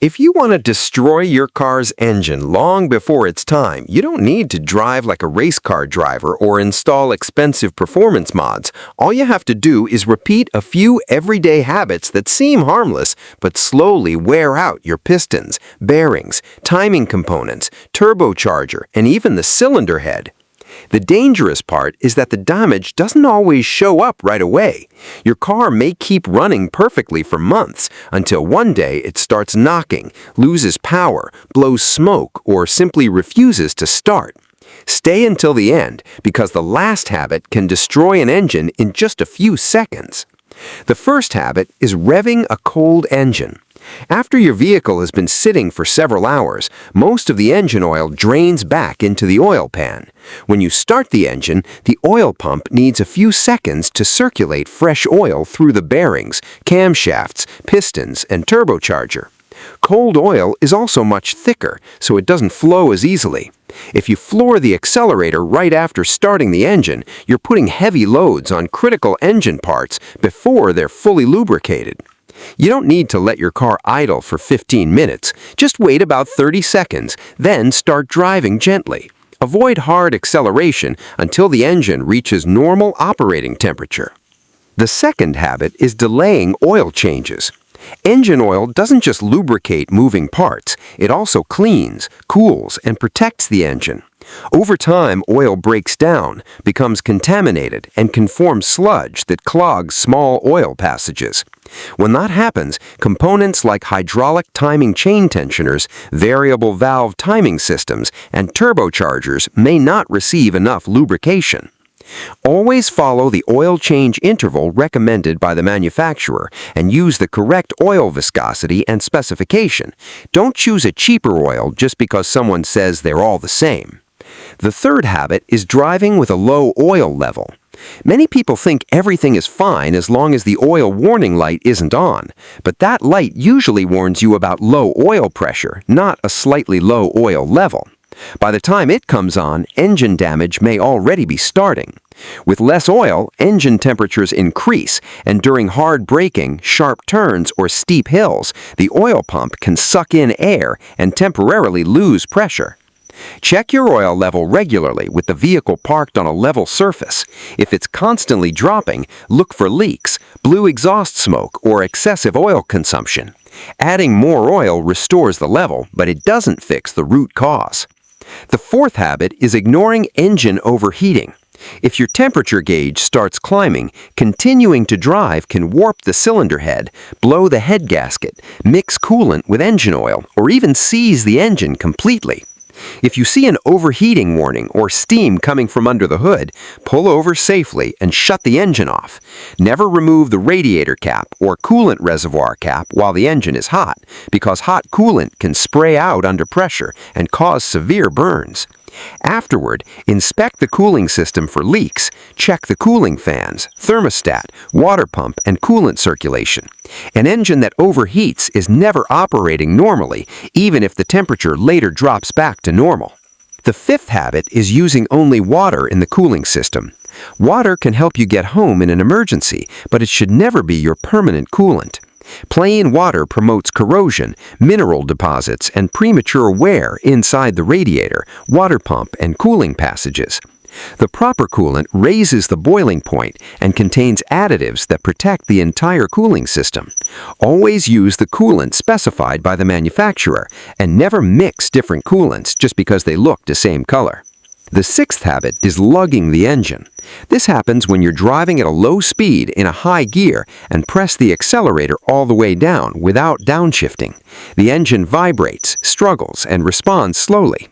If you want to destroy your car's engine long before it's time, you don't need to drive like a race car driver or install expensive performance mods. All you have to do is repeat a few everyday habits that seem harmless but slowly wear out your pistons, bearings, timing components, turbocharger, and even the cylinder head. The dangerous part is that the damage doesn't always show up right away. Your car may keep running perfectly for months until one day it starts knocking, loses power, blows smoke, or simply refuses to start. Stay until the end because the last habit can destroy an engine in just a few seconds. The first habit is revving a cold engine. After your vehicle has been sitting for several hours, most of the engine oil drains back into the oil pan. When you start the engine, the oil pump needs a few seconds to circulate fresh oil through the bearings, camshafts, pistons, and turbocharger. Cold oil is also much thicker, so it doesn't flow as easily. If you floor the accelerator right after starting the engine, you're putting heavy loads on critical engine parts before they're fully lubricated. You don't need to let your car idle for 15 minutes. Just wait about 30 seconds, then start driving gently. Avoid hard acceleration until the engine reaches normal operating temperature. The second habit is delaying oil changes. Engine oil doesn't just lubricate moving parts, it also cleans, cools, and protects the engine. Over time, oil breaks down, becomes contaminated, and can form sludge that clogs small oil passages. When that happens, components like hydraulic timing chain tensioners, variable valve timing systems, and turbochargers may not receive enough lubrication. Always follow the oil change interval recommended by the manufacturer and use the correct oil viscosity and specification. Don't choose a cheaper oil just because someone says they're all the same. The third habit is driving with a low oil level. Many people think everything is fine as long as the oil warning light isn't on, but that light usually warns you about low oil pressure, not a slightly low oil level. By the time it comes on, engine damage may already be starting. With less oil, engine temperatures increase, and during hard braking, sharp turns, or steep hills, the oil pump can suck in air and temporarily lose pressure. Check your oil level regularly with the vehicle parked on a level surface. If it's constantly dropping, look for leaks, blue exhaust smoke, or excessive oil consumption. Adding more oil restores the level, but it doesn't fix the root cause. The fourth habit is ignoring engine overheating. If your temperature gauge starts climbing, continuing to drive can warp the cylinder head, blow the head gasket, mix coolant with engine oil, or even seize the engine completely. If you see an overheating warning or steam coming from under the hood, pull over safely and shut the engine off. Never remove the radiator cap or coolant reservoir cap while the engine is hot, because hot coolant can spray out under pressure and cause severe burns. Afterward, inspect the cooling system for leaks. Check the cooling fans, thermostat, water pump, and coolant circulation. An engine that overheats is never operating normally, even if the temperature later drops back to normal. The fifth habit is using only water in the cooling system. Water can help you get home in an emergency, but it should never be your permanent coolant. Plain water promotes corrosion, mineral deposits, and premature wear inside the radiator, water pump, and cooling passages. The proper coolant raises the boiling point and contains additives that protect the entire cooling system. Always use the coolant specified by the manufacturer, and never mix different coolants just because they look the same color. The sixth habit is lugging the engine. This happens when you're driving at a low speed in a high gear and press the accelerator all the way down without downshifting. The engine vibrates, struggles, and responds slowly.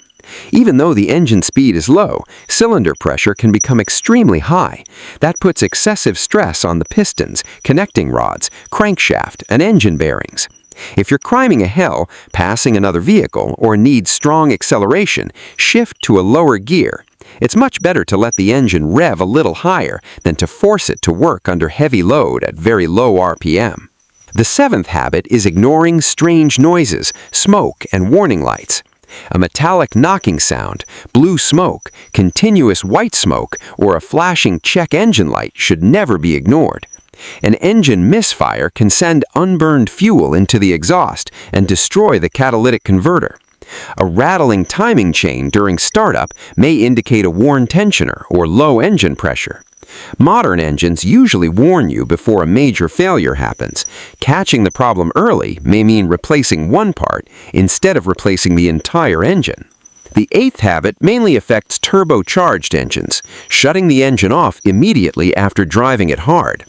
Even though the engine speed is low, cylinder pressure can become extremely high. That puts excessive stress on the pistons, connecting rods, crankshaft, and engine bearings. If you're climbing a hill, passing another vehicle, or need strong acceleration, shift to a lower gear. It's much better to let the engine rev a little higher than to force it to work under heavy load at very low RPM. The seventh habit is ignoring strange noises, smoke, and warning lights. A metallic knocking sound, blue smoke, continuous white smoke, or a flashing check engine light should never be ignored. An engine misfire can send unburned fuel into the exhaust and destroy the catalytic converter. A rattling timing chain during startup may indicate a worn tensioner or low engine pressure. Modern engines usually warn you before a major failure happens. Catching the problem early may mean replacing one part instead of replacing the entire engine. The eighth habit mainly affects turbocharged engines, shutting the engine off immediately after driving it hard.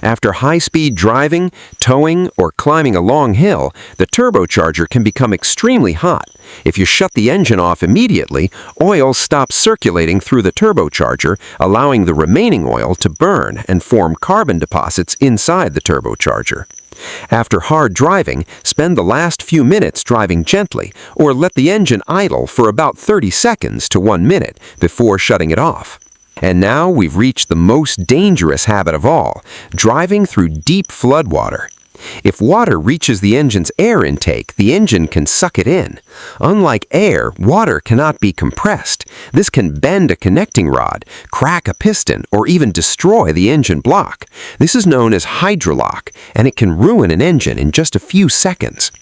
After high-speed driving, towing, or climbing a long hill, the turbocharger can become extremely hot. If you shut the engine off immediately, oil stops circulating through the turbocharger, allowing the remaining oil to burn and form carbon deposits inside the turbocharger. After hard driving, spend the last few minutes driving gently, or let the engine idle for about 30 seconds to 1 minute before shutting it off. And now we've reached the most dangerous habit of all, driving through deep floodwater. If water reaches the engine's air intake, the engine can suck it in. Unlike air, water cannot be compressed. This can bend a connecting rod, crack a piston, or even destroy the engine block. This is known as hydrolock, and it can ruin an engine in just a few seconds.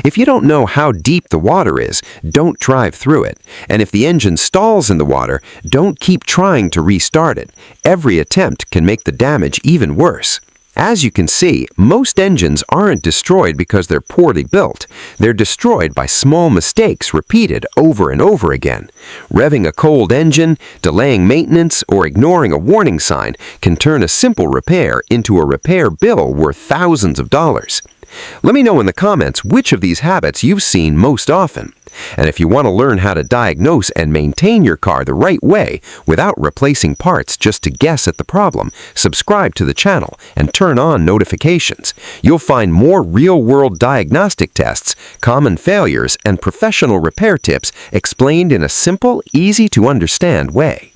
If you don't know how deep the water is, don't drive through it. And if the engine stalls in the water, don't keep trying to restart it. Every attempt can make the damage even worse. As you can see, most engines aren't destroyed because they're poorly built. They're destroyed by small mistakes repeated over and over again. Revving a cold engine, delaying maintenance, or ignoring a warning sign can turn a simple repair into a repair bill worth thousands of dollars. Let me know in the comments which of these habits you've seen most often. And if you want to learn how to diagnose and maintain your car the right way without replacing parts just to guess at the problem, subscribe to the channel and turn on notifications. You'll find more real-world diagnostic tests, common failures, and professional repair tips explained in a simple, easy-to-understand way.